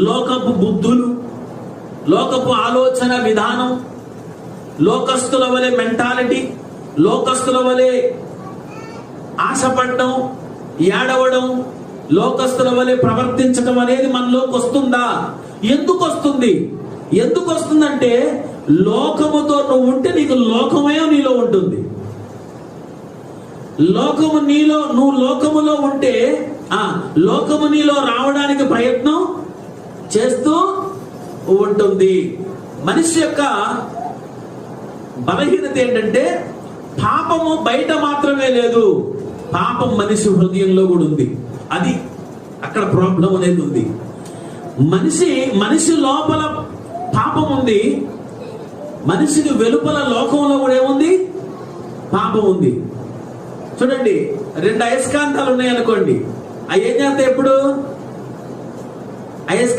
లోకపు బుద్ధులు, లోకపు ఆలోచన విధానం, లోకస్తుల వలె మెంటాలిటీ, లోకస్తుల వలె ఆశపడడం, ఏడవడం, లోకస్తుల వలె ప్రవర్తించడం అనేది మనలోకి వస్తుందా? ఎందుకు వస్తుంది? ఎందుకు వస్తుందంటే లోకముతో నువ్వు ఉంటే నీకు లోకమే నీలో ఉంటుంది. లోకము నీలో, నువ్వు లోకములో ఉంటే లోకము నీలో రావడానికి ప్రయత్నం చేస్తూ ఉంటుంది. మనిషి యొక్క బలహీనత ఏంటంటే పాపము బయట మాత్రమే లేదు, పాపం మనిషి హృదయంలో కూడా ఉంది. అది అక్కడ ప్రాబ్లం అనేది ఉంది. మనిషి లోపల పాపం ఉంది, మనిషికి వెలుపల లోకంలో కూడా ఏముంది? పాపం ఉంది. చూడండి, 2 అయస్కాంతాలు ఉన్నాయి అనుకోండి, అవి ఏం చేస్తాయి? ఎప్పుడు